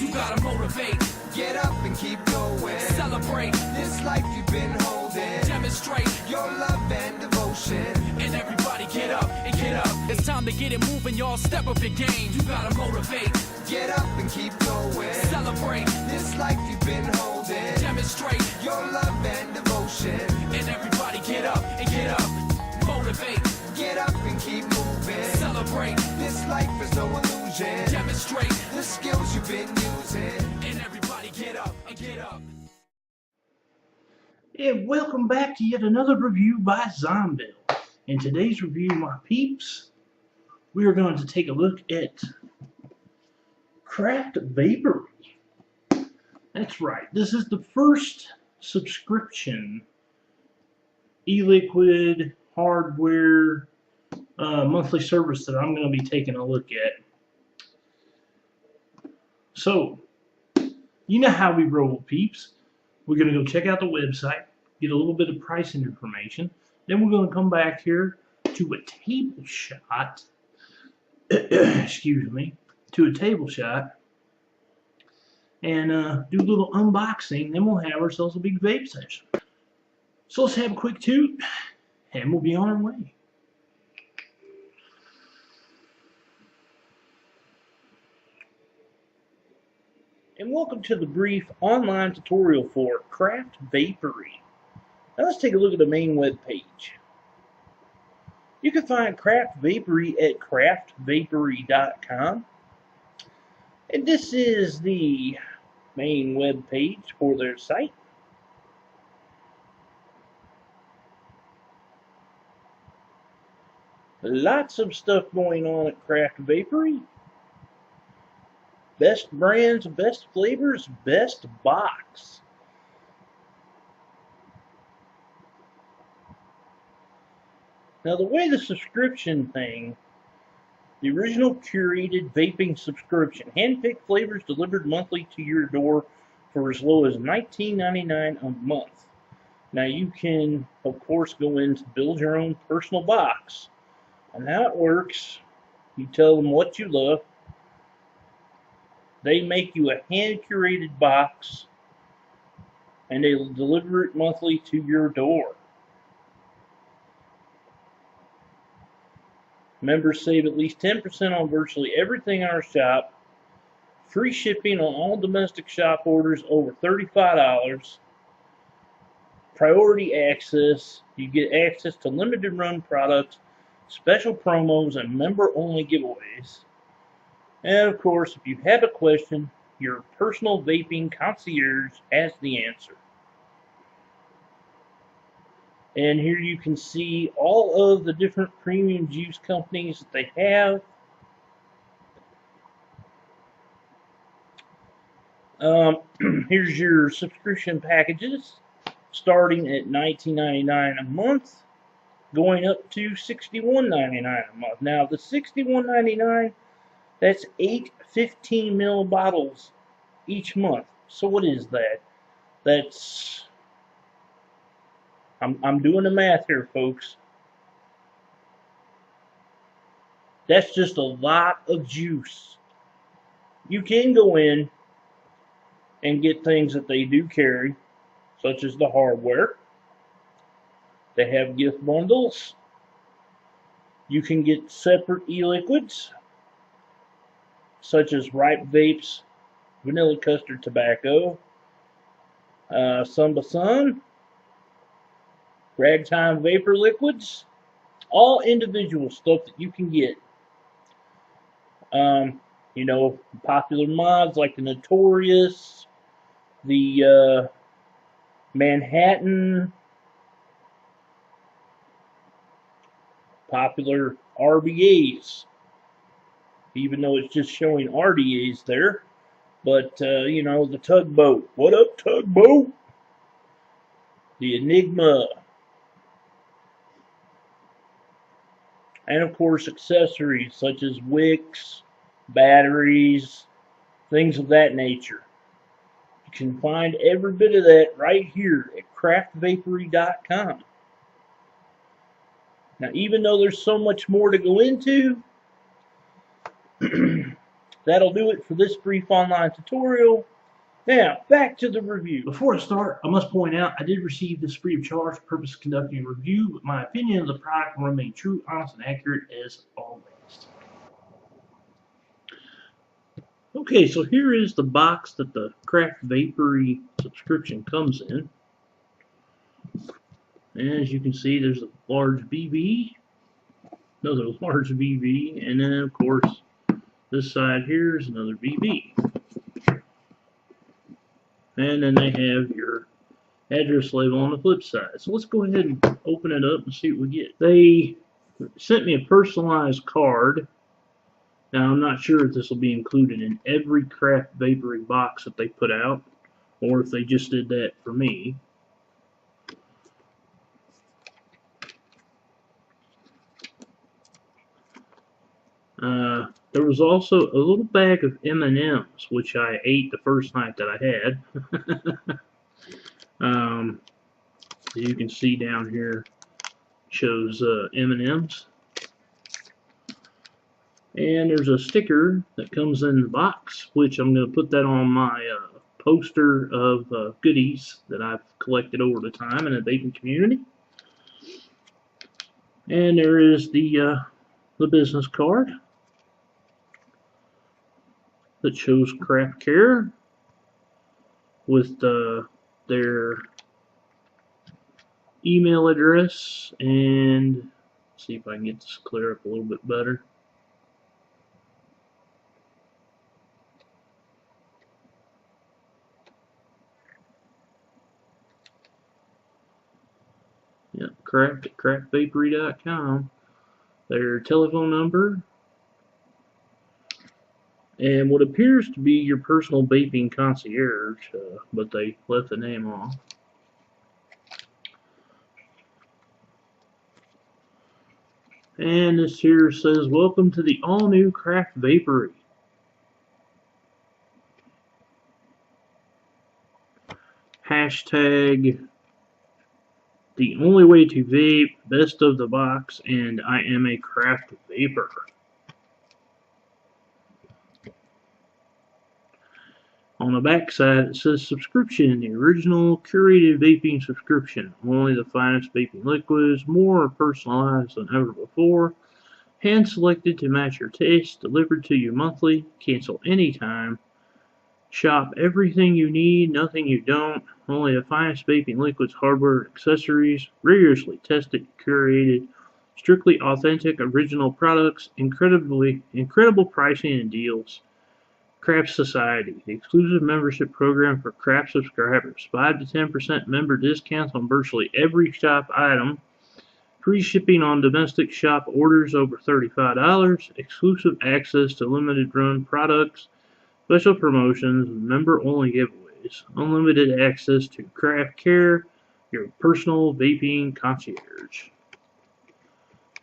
You gotta motivate. Get up and keep going. Celebrate. This life you've been holding. Demonstrate your love and devotion. And everybody get up and get up. It's time to get it moving, y'all. Step up your game. You gotta motivate. Get up and keep going. Celebrate. This life you've been holding. Demonstrate your love and devotion. And everybody get up and get up. Motivate. Get up and keep moving. Celebrate. This life is no illusion. Demonstrate the skills you've been using. And everybody get up and get up. And welcome back to yet another review by Zombill. In today's review, my peeps, we are going to take a look at Craft Vapery. That's right, this is the first subscription e-liquid hardware monthly service that I'm going to be taking a look at. So, you know how we roll, peeps. We're going to go check out the website, get a little bit of pricing information. Then we're going to come back here to a table shot. Excuse me. To a table shot. And do a little unboxing. Then we'll have ourselves a big vape session. So let's have a quick toot. And we'll be on our way. And welcome to the brief online tutorial for Craft Vapery. Now let's take a look at the main web page. You can find Craft Vapery at craftvapery.com. And this is the main web page for their site. Lots of stuff going on at Craft Vapery. Best brands, best flavors, best box. Now the way the subscription thing, the original curated vaping subscription, hand-picked flavors delivered monthly to your door for as low as $19.99 a month. Now you can, of course, go in to build your own personal box. And how it works, you tell them what you love. They make you a hand-curated box, and they deliver it monthly to your door. Members save at least 10% on virtually everything in our shop. Free shipping on all domestic shop orders over $35. Priority access. You get access to limited run products, special promos, and member-only giveaways. And of course, if you have a question, your personal vaping concierge has the answer. And here you can see all of the different premium juice companies that they have. Here's your subscription packages, starting at $19.99 a month, going up to $61.99 a month. Now, the $61.99, that's 8 15 ml bottles each month. So what is that? That's, I'm doing the math here, folks. That's just a lot of juice. You can go in and get things that they do carry, such as the hardware. They have gift bundles. You can get separate e-liquids, such as Ripe Vapes, Vanilla Custard Tobacco, Samba Sun, Ragtime Vapor Liquids, all individual stuff that you can get. You know, popular mods like the Notorious, the Manhattan, popular RBAs, even though it's just showing RDAs there. But, you know, the Tugboat. What up, Tugboat? The Enigma. And, of course, accessories such as wicks, batteries, things of that nature. You can find every bit of that right here at craftvapery.com. Now, even though there's so much more to go into, that'll do it for this brief online tutorial. Now, back to the review. Before I start, I must point out I did receive this free of charge for the purpose of conducting a review, but my opinion of the product will remain true, honest, and accurate as always. Okay, so here is the box that the Craft Vapery subscription comes in. And as you can see, there's a large BB, another large BB, and then of course this side here is another BB. And then they have your address label on the flip side. So let's go ahead and open it up and see what we get. They sent me a personalized card. Now I'm not sure if this will be included in every Craft Vapery box that they put out, or if they just did that for me. There was also a little bag of M&Ms, which I ate the first night that I had. As you can see down here, shows M&Ms. And there's a sticker that comes in the box, which I'm going to put that on my poster of goodies that I've collected over the time in the vaping community. And there is the business card that shows Craft Care with their email address, and let's see if I can get this clear up a little bit better. Yep, craft at craftvapery.com. Their telephone number, and what appears to be your personal vaping concierge, but they left the name off. And this here says, "Welcome to the all-new Craft Vapery. Hashtag the only way to vape, best of the box, and I am a craft vapor." On the back side it says subscription, the original curated vaping subscription. Only the finest vaping liquids, more personalized than ever before. Hand selected to match your taste, delivered to you monthly, cancel anytime. Shop everything you need, nothing you don't. Only the finest vaping liquids, hardware, and accessories. Rigorously tested, curated, strictly authentic, original products. Incredible pricing and deals. Craft Society, the exclusive membership program for Craft subscribers. 5 to 10% member discounts on virtually every shop item. Free shipping on domestic shop orders over $35. Exclusive access to limited run products. Special promotions, member-only giveaways. Unlimited access to Craft Care, your personal vaping concierge.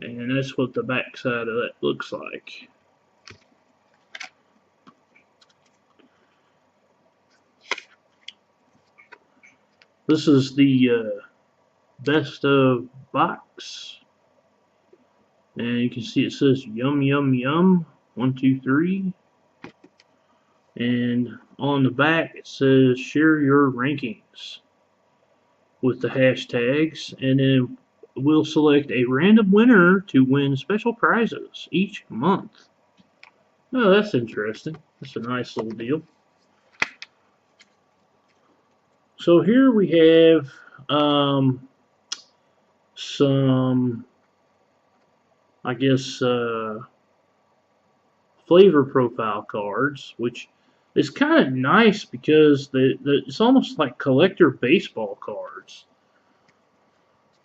And that's what the back side of that looks like. This is the best of box, and you can see it says yum yum yum 1 2 3, and on the back it says share your rankings with the hashtags, and then we'll select a random winner to win special prizes each month. Oh, that's interesting. That's a nice little deal. So here we have some, I guess, flavor profile cards, which is kind of nice because it's almost like collector baseball cards.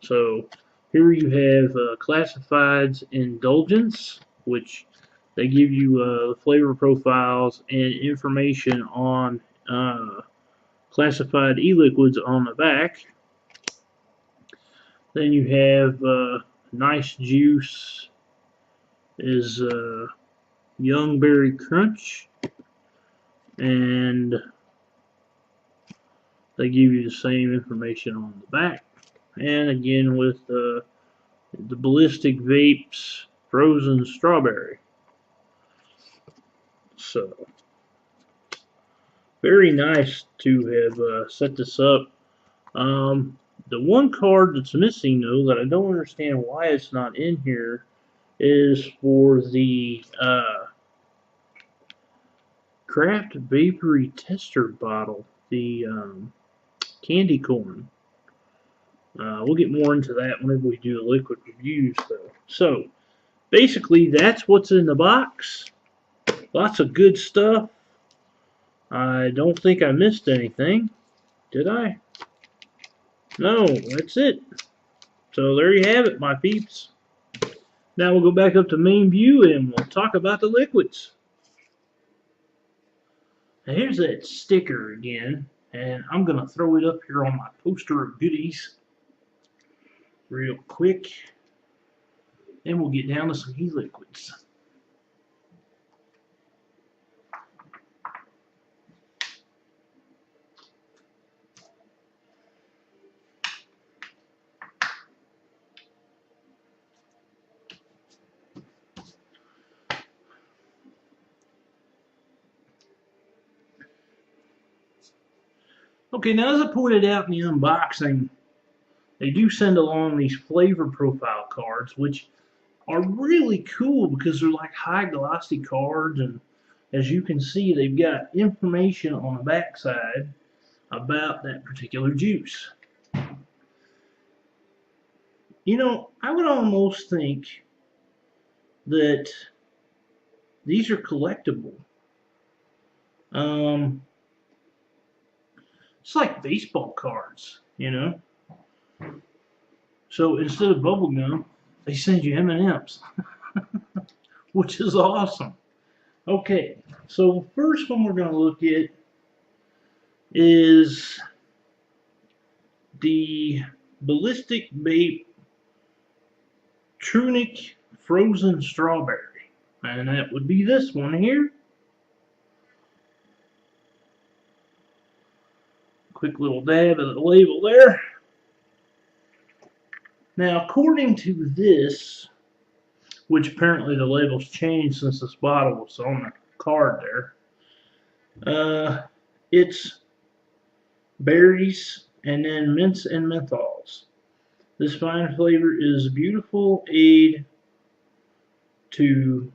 So here you have classifieds indulgence, which they give you flavor profiles and information on classified e-liquids on the back. Then you have Nice Juice is Young Berry Crunch, and they give you the same information on the back. And again with the Ballistic Vapes Frozen Strawberry. So very nice to have set this up. The one card that's missing, though, that I don't understand why it's not in here, is for the Craft Vapery Tester bottle, the candy corn. We'll get more into that whenever we do the liquid reviews, though. So, basically, that's what's in the box. Lots of good stuff. I don't think I missed anything. Did I? No, that's it. So there you have it, my peeps. Now we'll go back up to main view and we'll talk about the liquids. Now here's that sticker again, and I'm going to throw it up here on my poster of goodies real quick. Then we'll get down to some e-liquids. Okay, now as I pointed out in the unboxing, they do send along these flavor profile cards, which are really cool because they're like high glossy cards, and as you can see, they've got information on the back side about that particular juice. You know, I would almost think that these are collectible. It's like baseball cards, you know. So instead of bubble gum, they send you M&Ms, which is awesome. Okay, so the first one we're going to look at is the Ballistic Vape Trunic Frozen Strawberry, and that would be this one here. Quick little dab of the label there. Now, according to this, which apparently the label's changed since this bottle was on the card there, it's berries and then mints and menthols. This fine flavor is a beautiful ode to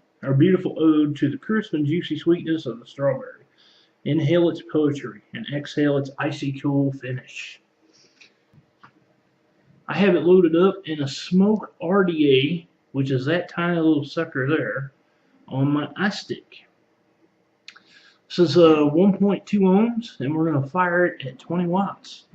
the crisp and juicy sweetness of the strawberry. Inhale its poetry and exhale its icy cool finish. I have it loaded up in a Smoke RDA, which is that tiny little sucker there, on my iStick. This is 1.2 ohms, and we're going to fire it at 20 watts.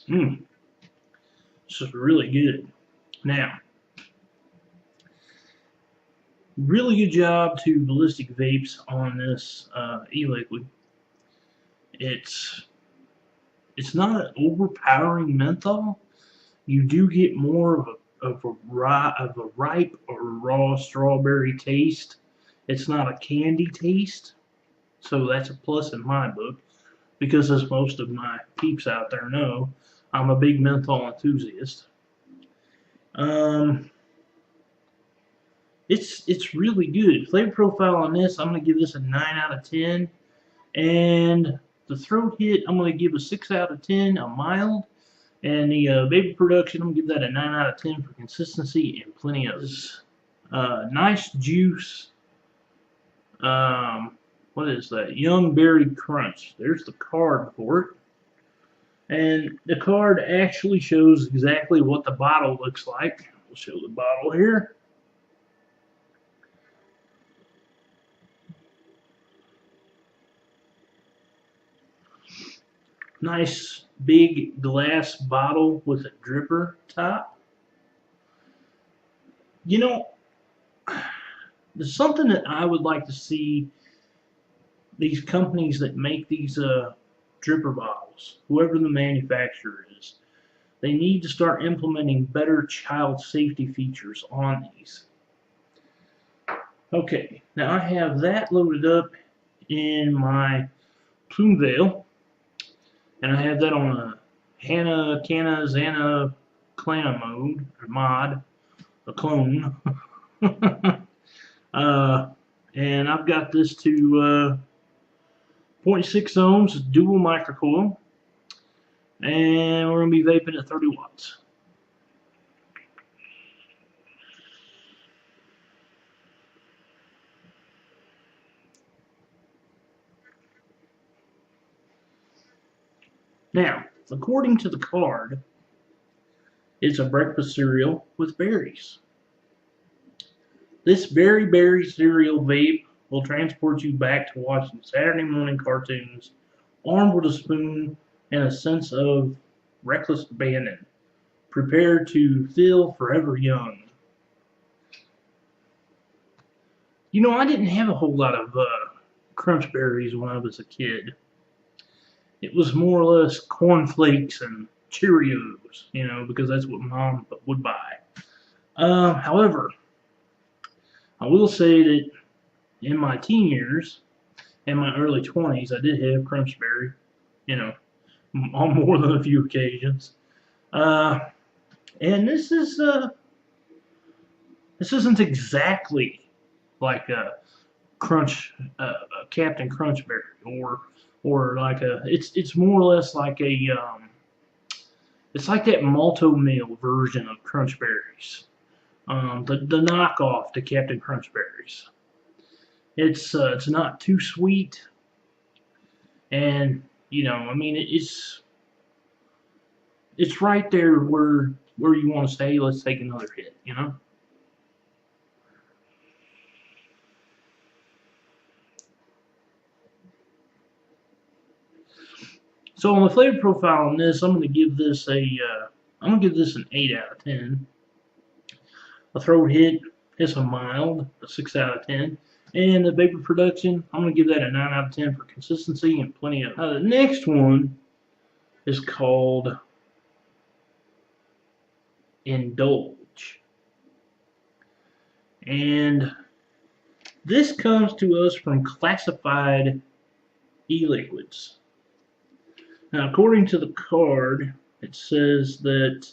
This is really good. Now, really good job to Ballistic Vapes on this e-liquid. It's not an overpowering menthol. You do get more of a ripe or raw strawberry taste. It's not a candy taste, so that's a plus in my book, because as most of my peeps out there know, I'm a big menthol enthusiast. It's really good. Flavor profile on this, I'm going to give this a 9 out of 10. And the throat hit, I'm going to give a 6 out of 10, a mild. And the vapor production, I'm going to give that a 9 out of 10 for consistency and plenty of this. Nice juice. What is that? Young Berry Crunch. There's the card for it. And the card actually shows exactly what the bottle looks like. We'll show the bottle here. Nice big glass bottle with a dripper top. You know, there's something that I would like to see these companies that make these dripper bottles, whoever the manufacturer is, they need to start implementing better child safety features on these. Okay, now I have that loaded up in my Zombill, and I have that on a Hana Canna Zana clan mode or mod, a clone. And I've got this to 0.6 ohms dual microcoil, and we're gonna be vaping at 30 watts. Now, according to the card, it's a breakfast cereal with berries. This berry cereal vape will transport you back to watching Saturday morning cartoons, armed with a spoon and a sense of reckless abandon. Prepare to feel forever young. You know, I didn't have a whole lot of crunch berries when I was a kid. It was more or less cornflakes and Cheerios, you know, because that's what Mom would buy. However, I will say that in my teen years and my early 20s, I did have Crunchberry, you know, on more than a few occasions. And this isn't exactly like a Captain Crunchberry or like it's more or less like a it's like that malto meal version of Crunch Berries, the knockoff to Captain Crunch Berries. It's not too sweet, and you know, I mean, it's right there where you want to say, hey, let's take another hit, you know. So on the flavor profile on this, I'm going to give this an 8 out of 10. A throat hit is a mild, a 6 out of 10. And the vapor production, I'm going to give that a 9 out of 10 for consistency and plenty of. The next one is called Indulge. And this comes to us from Classified E-Liquids. Now, according to the card, it says that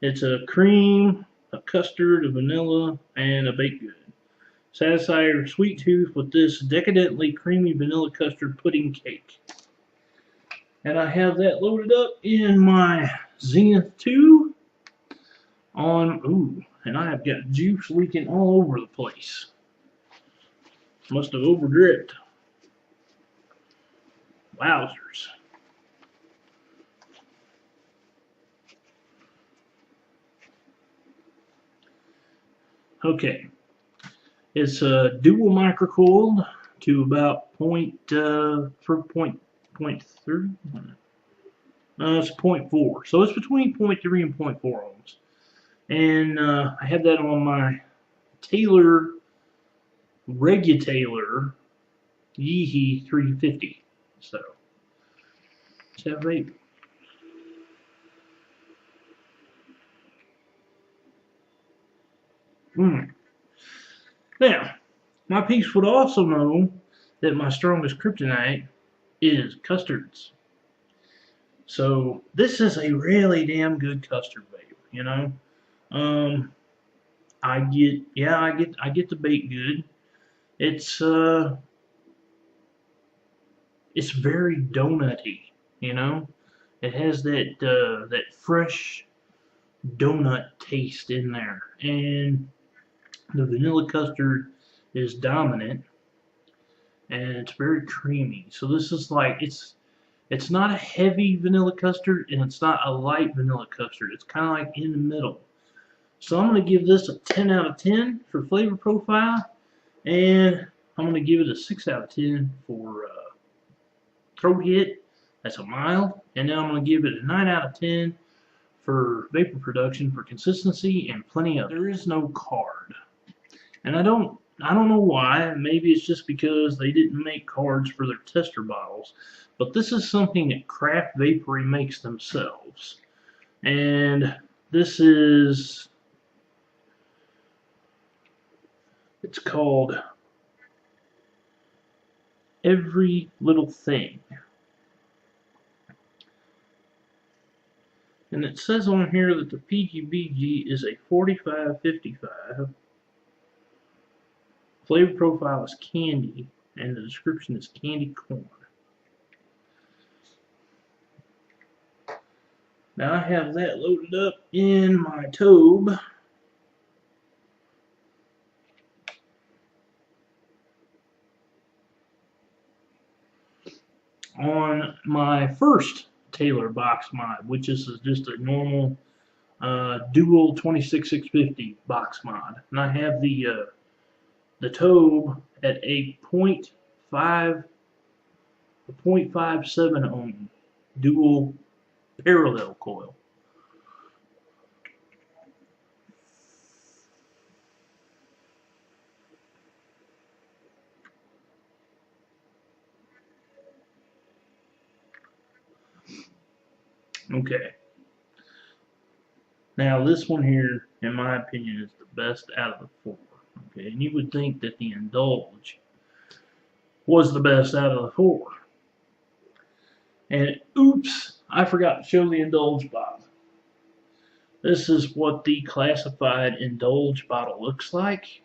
it's a cream, a custard, a vanilla, and a baked good. Satisfy your sweet tooth with this decadently creamy vanilla custard pudding cake. And I have that loaded up in my Zenith 2 and I have got juice leaking all over the place. Must have over dripped. Wowzers. Okay, it's dual microcoiled to about point 3. It's 0.4, so it's between 0.3 and 0.4 ohms. And I have that on my Taylor Regutator Yeehee 350. So let's have vape. Now, my peeps would also know that my strongest kryptonite is custards. So this is a really damn good custard vape, you know. I get the baked good. It's very donutty, you know. It has that fresh donut taste in there, and the vanilla custard is dominant, and it's very creamy. So this is like it's not a heavy vanilla custard, and it's not a light vanilla custard. It's kind of like in the middle. So I'm going to give this a 10 out of 10 for flavor profile, and I'm going to give it a 6 out of 10 for throat hit. That's a mild. And now I'm going to give it a 9 out of 10 for vapor production, for consistency, and plenty of. There is no card, and I don't know why. Maybe it's just because they didn't make cards for their tester bottles. But this is something that Craft Vapery makes themselves, and this is. It's called every little thing. And it says on here that the PGBG is a 4555. Flavor profile is candy, and the description is candy corn. Now I have that loaded up in my tobe. On my first Taylor box mod, which is just a normal dual 26650 box mod, and I have the tobe at a 0.57 ohm dual parallel coil. Okay. Now this one here, in my opinion, is the best out of the four. Okay, and you would think that the Indulge was the best out of the four. And oops, I forgot to show the Indulge bottle. This is what the classified Indulge bottle looks like.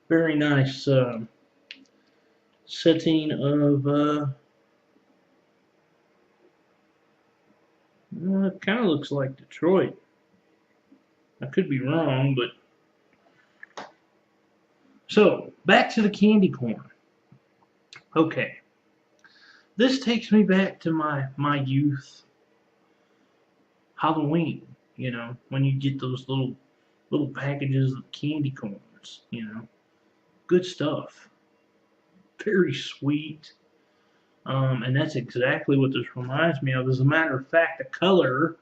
Very nice setting of it kind of looks like Detroit. I could be wrong, but so back to the candy corn. Okay, this takes me back to my youth. Halloween, you know, when you get those little packages of candy corns, you know, good stuff. Very sweet. And that's exactly what this reminds me of. As a matter of fact, the color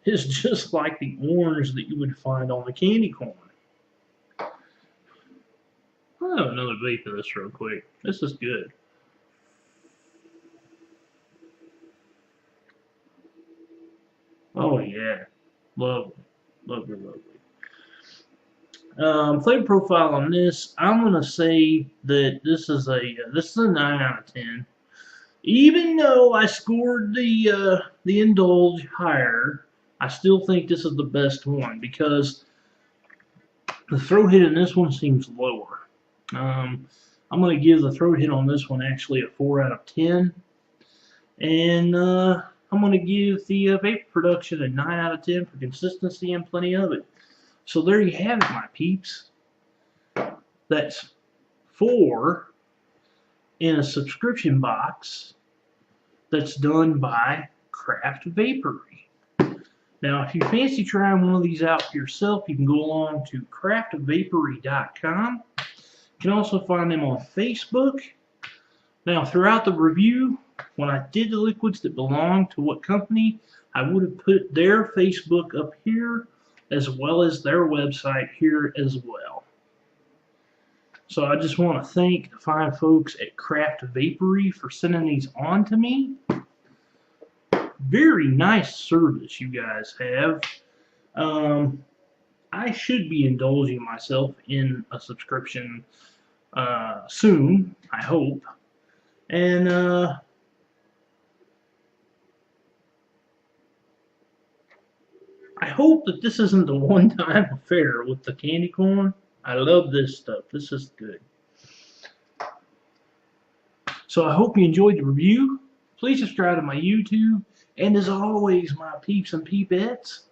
is just like the orange that you would find on the candy corn. I'll have another vape of this real quick. This is good. Oh yeah, lovely, lovely, lovely. Flavor profile on this, I'm gonna say that this is a 9 out of 10. Even though I scored the Indulge higher, I still think this is the best one because the throat hit in this one seems lower. I'm going to give the throat hit on this one actually a 4 out of 10. And I'm going to give the vape production a 9 out of 10 for consistency and plenty of it. So there you have it, my peeps. That's 4 in a subscription box that's done by Craft Vapery. Now, if you fancy trying one of these out for yourself, you can go along to craftvapery.com. You can also find them on Facebook. Now, throughout the review, when I did the liquids that belong to what company, I would have put their Facebook up here as well as their website here as well. So I just want to thank the fine folks at Craft Vapery for sending these on to me. Very nice service you guys have. I should be indulging myself in a subscription soon, I hope. And I hope that this isn't a one-time affair with the candy corn. I love this stuff. This is good. So I hope you enjoyed the review. Please subscribe to my YouTube. And as always, my peeps and peepettes,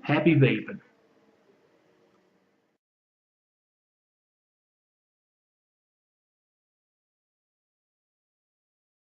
happy vaping.